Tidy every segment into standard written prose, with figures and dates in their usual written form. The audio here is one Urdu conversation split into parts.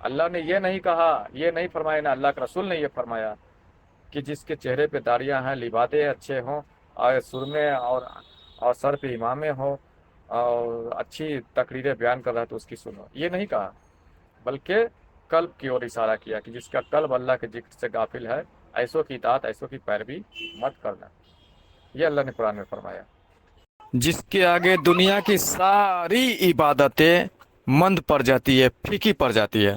اللہ نے یہ نہیں کہا، یہ نہیں فرمایا، نہ اللہ کا رسول نے یہ فرمایا کہ جس کے چہرے پہ داڑیاں ہیں، لبادے اچھے ہوں، اور سرمے اور سر پہ امامے ہوں، اور اچھی تقریریں بیان کر رہا ہے تو اس کی سنو، یہ نہیں کہا، بلکہ قلب کی اور اشارہ کیا کہ جس کا قلب اللہ کے ذکر سے غافل ہے، ایسوں کی اطاعت، ایسوں کی پیروی مت کرنا، یہ اللہ نے قرآن میں فرمایا۔ جس کے آگے دنیا کی ساری عبادتیں مند پڑ جاتی ہے، پھیکی پڑ جاتی ہے،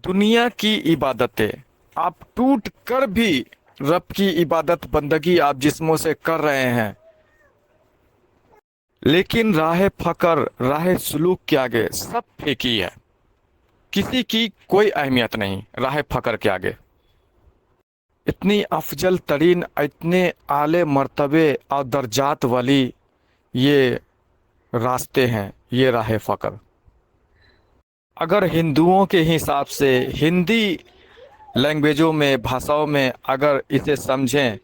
دنیا کی عبادتیں آپ ٹوٹ کر بھی رب کی عبادت بندگی آپ جسموں سے کر رہے ہیں، لیکن راہ فقر، راہ سلوک کے آگے سب پھیکی ہے، کسی کی کوئی اہمیت نہیں راہ فقر کے آگے۔ اتنی افضل ترین، اتنے اعلی مرتبے اور درجات والی یہ راستے ہیں، یہ راہ فقر۔ اگر ہندوؤں کے حساب سے، ہندی لینگویجوں میں، بھاشاؤں میں اگر اسے سمجھیں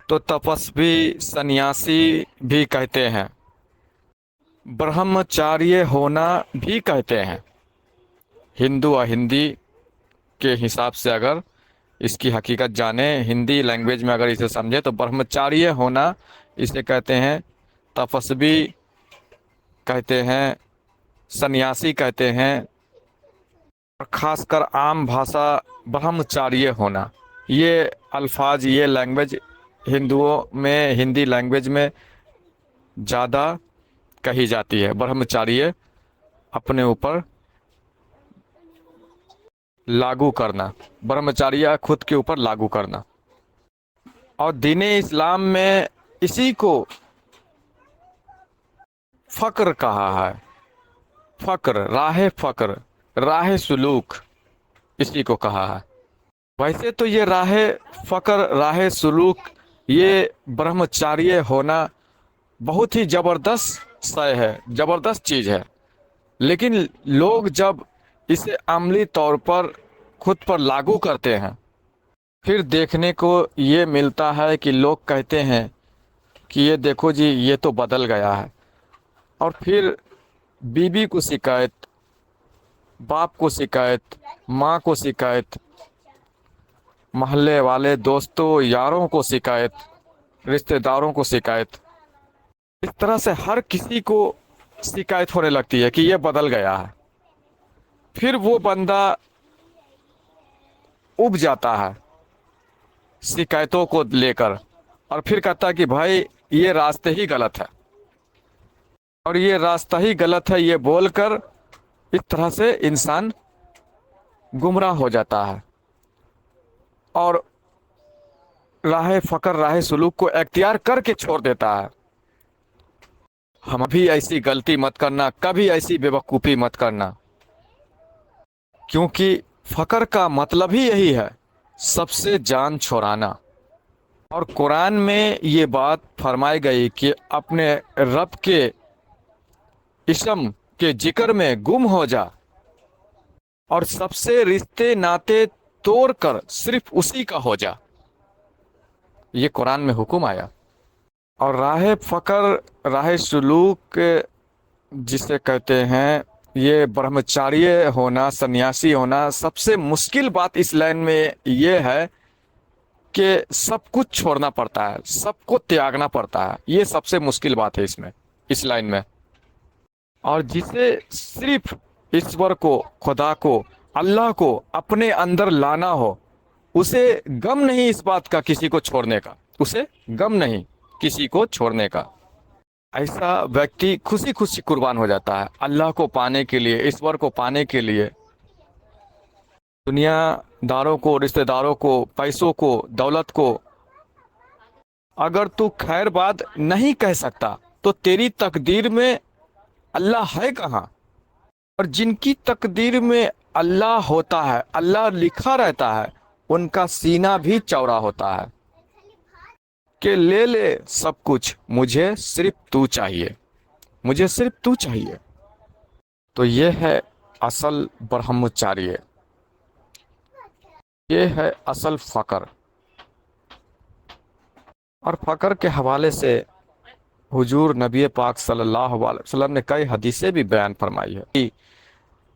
تو تپسوی، سنیاسی بھی کہتے ہیں، برہمچاریہ ہونا بھی کہتے ہیں۔ ہندو اور ہندی کے حساب سے اگر اس کی حقیقت جانیں، ہندی لینگویج میں اگر اسے سمجھیں تو برہمچاریہ ہونا اسے کہتے ہیں، تپسوی کہتے ہیں، سنیاسی کہتے ہیں، اور خاص کر عام بھاشا برہمچاریہ ہونا، یہ الفاظ، یہ لینگویج ہندوؤں میں، ہندی لینگویج میں زیادہ کہی جاتی ہے، برہمچاریہ اپنے اوپر لاگو کرنا، برہمچاریہ خود کے اوپر لاگو کرنا۔ اور دین اسلام میں اسی کو فقر کہا ہے، فقر، راہ فقر، راہ سلوک، اسی کو کہا ہے۔ ویسے تو یہ راہ فقر، راہ سلوک، یہ برہمچاریہ ہونا بہت ہی زبردست شے ہے، زبردست چیز ہے، لیکن لوگ جب اسے عملی طور پر خود پر لاگو کرتے ہیں، پھر دیکھنے کو یہ ملتا ہے کہ لوگ کہتے ہیں کہ یہ دیکھو جی، یہ تو بدل گیا ہے، اور پھر بیوی کو شکایت، باپ کو شکایت، ماں کو شکایت، محلے والے، دوستوں، یاروں کو شکایت، رشتہ داروں کو شکایت، اس طرح سے ہر کسی کو شکایت ہونے لگتی ہے کہ یہ بدل گیا ہے۔ پھر وہ بندہ اب جاتا ہے شکایتوں کو لے کر، اور پھر کہتا ہے کہ بھائی یہ راستے ہی غلط ہے، اور یہ راستہ ہی غلط ہے، یہ بول کر اس طرح سے انسان گمراہ ہو جاتا ہے، اور راہ فقر، راہ سلوک کو اختیار کر کے چھوڑ دیتا ہے۔ ہم بھی ایسی غلطی مت کرنا، کبھی ایسی بے وقوفی مت کرنا، کیونکہ فقر کا مطلب ہی یہی ہے، سب سے جان چھڑانا۔ اور قرآن میں یہ بات فرمائی گئی کہ اپنے رب کے اسم کے ذکر میں گم ہو جا، اور سب سے رشتے ناطے توڑ کر صرف اسی کا ہو جا، یہ قرآن میں حکم آیا۔ اور راہ فقر، راہ سلوک جسے کہتے ہیں، یہ برہمچاریہ ہونا، سنیاسی ہونا، سب سے مشکل بات اس لائن میں یہ ہے کہ سب کچھ چھوڑنا پڑتا ہے، سب کو تیاگنا پڑتا ہے، یہ سب سے مشکل بات ہے اس میں، اس لائن میں۔ اور جسے صرف ایشور کو، خدا کو، اللہ کو اپنے اندر لانا ہو، اسے غم نہیں اس بات کا کسی کو چھوڑنے کا، اسے غم نہیں کسی کو چھوڑنے کا۔ ایسا ویکتی خوشی خوشی قربان ہو جاتا ہے اللہ کو پانے کے لیے، ایشور کو پانے کے لیے۔ دنیا داروں کو، رشتہ داروں کو، پیسوں کو، دولت کو اگر تو خیر بات نہیں کہہ سکتا تو تیری تقدیر میں اللہ ہے کہاں؟ اور جن کی تقدیر میں اللہ ہوتا ہے، اللہ لکھا رہتا ہے، ان کا سینہ بھی چوڑا ہوتا ہے کہ لے لے سب کچھ، مجھے صرف تو چاہیے، مجھے صرف تو چاہیے۔ تو یہ ہے اصل برہمچاریہ، یہ ہے اصل فقر۔ اور فقر کے حوالے سے حضور نبی پاک صلی اللہ علیہ وسلم نے کئی حدیثیں بھی بیان فرمائی ہے کہ